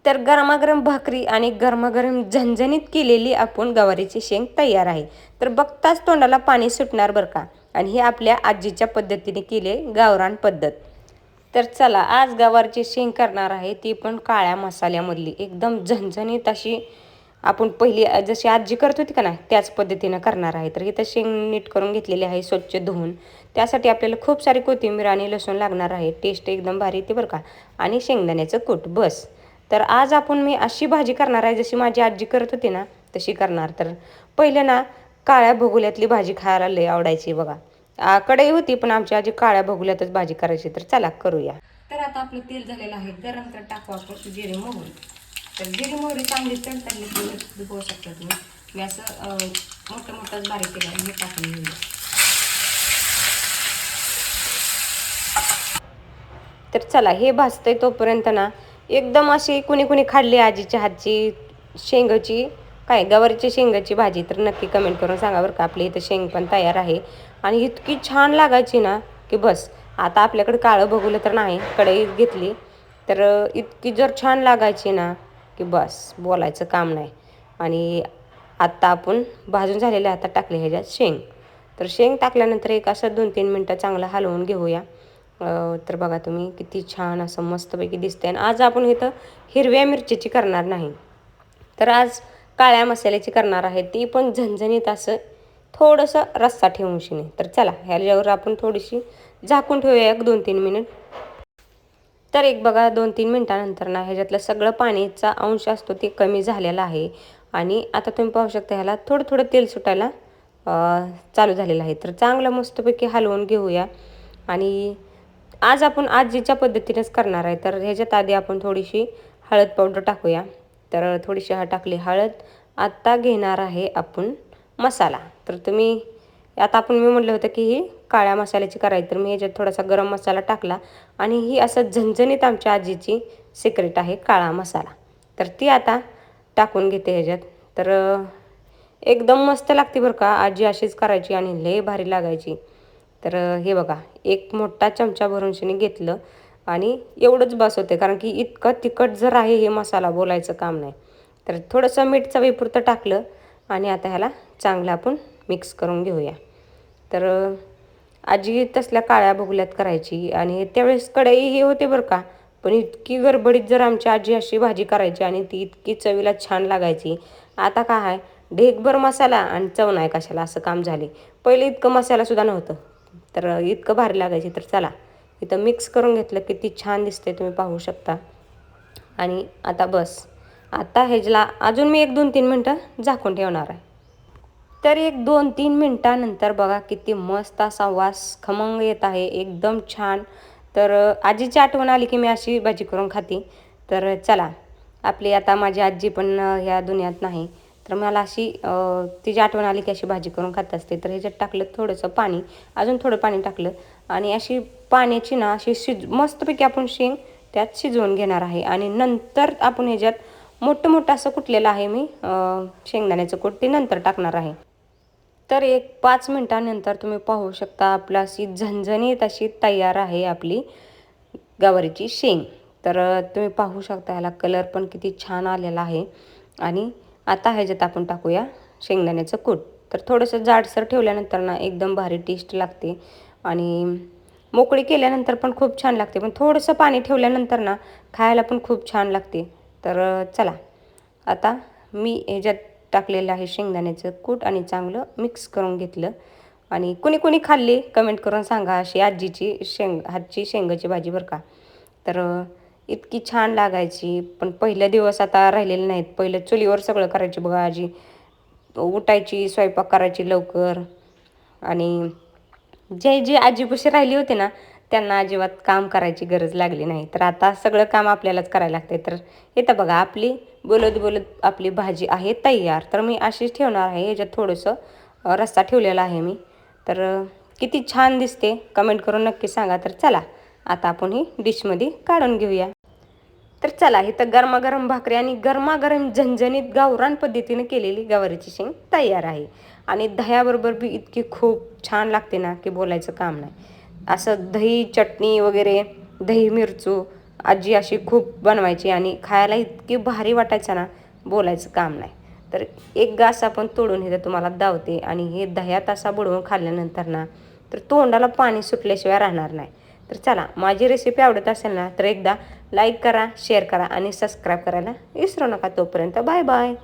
तर गरमागरम भाकरी आणि गरमागरम झणझणीत केलेली आपण गवारीची शेंग तयार आहे. तर बघताच तोंडाला पाणी सुटणार बरं का. आणि ही आपल्या आजीच्या पद्धतीने केली गावरान पद्धत. तर चला आज गवारची शेंग करणार आहे, ती पण काळ्या मसाल्यामधली एकदम झणझणीत अशी. आपण पहिली जशी आजी करत होती का ना त्याच पद्धतीनं करणार आहे. तर इथं शेंग नीट करून घेतलेली आहे स्वच्छ धुवून. त्यासाठी आपल्याला खूप सारी कोथिंबीर आणि लसूण लागणार आहे. टेस्ट एकदम भारी येते बरं का. आणि शेंगदाण्याचं कूट बस. तर आज मी अशी भाजी करणार आहे जशी माझी आजी करत होती ना तशी करणार. तर पहिलं ना काळ्या भगुल्यातली भाजी खायला लय आवडायची बघा. कढई होती पण आमची आजी काळ्या भगुल्यातच भाजी करायची. तर चला करूया. तर आता आपलं तेल झालेलं आहे गरम. तर टाकू आपण जिरे मोहरी. तर जिरे मोहरी चांगली तळतळली तुम्ही बघू शकता. तुम्ही मी असं मोठं मोठंच बारीक केलं हे टाकून घेऊया. तर चला हे भाजतंय तोपर्यंत ना एकदम अशी कुणी कुणी खाल्ली आजीच्या हातची शेंगाची काय गवारीची शेंगाची भाजी तर नक्की कमेंट करून सांगा बरं का. आपली इथं शेंग पण तयार आहे आणि इतकी छान लागायची ना की बस. आता आपल्याकडे काळं बघुलं तर नाही, कढई घेतली तर इतकी जर छान लागायची ना की बस बोलायचं काम नाही. आणि आत्ता आपण भाजून झालेल्या आता टाकले ह्याच्यात शेंग. तर शेंग टाकल्यानंतर एक असं 2-3 मिनटं चांगलं हलवून घेऊया. तर बघा तुम्ही किती छान असं मस्तपैकी दिसते. आणि आज आपण इथं हिरव्या मिरचीची करणार नाही, तर आज काळ्या मसाल्याची करणार आहे. ती पण झणझणीत असं थोडंसं रस्सा ठेवून शिने. तर चला ह्याच्यावर आपण थोडीशी झाकून ठेवूया एक 2-3 मिनिट. तर एक बघा 2-3 मिनटानंतर ना ह्याच्यातलं सगळं पाणीचा अंश असतो ते कमी झालेला आहे. आणि आता तुम्ही पाहू शकता ह्याला थोडं थोडं तेल सुटायला चालू झालेलं आहे. तर चांगलं मस्तपैकी हलवून घेऊया. आणि आज आपण आजीच्या पद्धतीनेच करणार आहे. तर ह्याच्यात आधी आपण थोडीशी हळद पावडर टाकूया. तर थोडीशी टाकली हळद. आत्ता घेणार आहे आपण मसाला. तर तुम्ही आता मी म्हटलं होतं की ही काळ्या मसाल्याची करायची, तर मी ह्याच्यात थोडासा गरम मसाला टाकला. आणि ही असं झणझणीत आमच्या आजीची सिक्रेट आहे काळा मसाला. तर ती आता टाकून घेते ह्याच्यात. तर एकदम मस्त लागते बरं का. आजी अशीच करायची आणि लय भारी लागायची. तर हे बघा एक मोठा चमचा भरून शिनी घेतलं आणि एवढंच बस होते, कारण की इतकं तिखट जर आहे हे मसाला बोलायचं काम नाही. तर थोडंसं मीठ चवीपुरतं टाकलं आणि आता ह्याला चांगलं आपण मिक्स करून घेऊया. तर आजी तसल्या काळ्या भगुल्यात करायची आणि त्यावेळेस कढई हे होते बरं का. पण इतकी गडबडीत जर आमची आजी अशी भाजी करायची आणि ती इतकी चवीला छान लागायची. आता काय आहे ढेकभर मसाला आणि चव नाही कशाला असं काम झाले. पहिले इतकं मसालासुद्धा नव्हतं, तर इतकं भारी लागायची. तर चला इथं मिक्स करून घेतलं किती छान दिसते तुम्ही पाहू शकता. आणि आता बस आता ह्याला अजून मी एक 2-3 मिनटं झाकून ठेवणार आहे. तर एक 2-3 मिनटानंतर बघा किती मस्त असा वास खमंग येत आहे एकदम छान. तर आजीची आठवण आली की मी अशी भाजी करून खाते. तर चला आपली आता माझी आजी पण ह्या दुनियात नाही, तर मला अशी तिची आठवण आली की अशी भाजी करून खात असते. तर ह्याच्यात टाकलं थोडंसं पाणी, अजून थोडं पाणी टाकलं आणि अशी पाण्याची ना अशी मस्तपैकी आपण शेंग त्यात शिजवून घेणार आहे. आणि नंतर आपण ह्याच्यात मोठं मोठं असं कुटलेलं आहे मी शेंगदाण्याचं कूट ते नंतर टाकणार आहे. तर एक 5 मिनटानंतर तुम्ही पाहू शकता आपला अशी झणझणीत अशी तयार आहे आपली गवारीची शेंग. तर तुम्ही पाहू शकता ह्याला कलर पण किती छान आलेला आहे. आणि आता ह्याच्यात आपण टाकूया शेंगदाण्याचं कूट. तर थोडंसं जाडसर ठेवल्यानंतर ना एकदम भारी टेस्ट लागते. आणि मोकळी केल्यानंतर पण खूप छान लागते, पण थोडंसं पाणी ठेवल्यानंतर ना खायला पण खूप छान लागते. तर चला आता मी ह्याच्यात टाकलेलं आहे शेंगदाण्याचं कूट आणि चांगलं मिक्स करून घेतलं. आणि कुणी कुणी खाल्ली कमेंट करून सांगा अशी आजीची हातची शेंगाची भाजी बरं का. तर इतकी छान लागायची. पण पहिले दिवस आता राहिलेले नाहीत. पहिलं चुलीवर सगळं करायची बघा आजी. उठायची स्वयंपाक करायची लवकर. आणि जे आजीपाशी राहिली होती ना त्यांना अजिबात काम करायची गरज लागली नाही. तर आता सगळं काम आपल्यालाच करायला लागते. तर इथं बघा आपली बोलत बोलत आपली भाजी आहे तयार. तर मी अशीच ठेवणार आहे. याच्यात थोडंसं रस्सा ठेवलेला आहे मी. तर किती छान दिसते कमेंट करून नक्की सांगा. तर चला आता आपण ही डिशमध्ये काढून घेऊया. तर चला इथं गरमागरम भाकरी आणि गरमागरम झणझणीत गावरान पद्धतीने केलेली गवारीची शेंग तयार आहे. आणि दह्याबरोबर बी इतकी खूप छान लागते ना की बोलायचं काम नाही. असं दही चटणी वगैरे दही मिरचू आजी अशी खूप बनवायची आणि खायला इतकी भारी वाटायचं ना, बोलायचं काम नाही. तर एक घास आपण तोडून हे तुम्हाला दावते आणि हे दह्यात असा बुडवून खाल्ल्यानंतर ना, तर तोंडाला पाणी सुटल्याशिवाय राहणार नाही. तर चला, माझी रेसिपी आवडत असेल ना, तर एकदा लाईक करा, शेअर करा आणि सबस्क्राईब करायला विसरू नका. तोपर्यंत बाय बाय.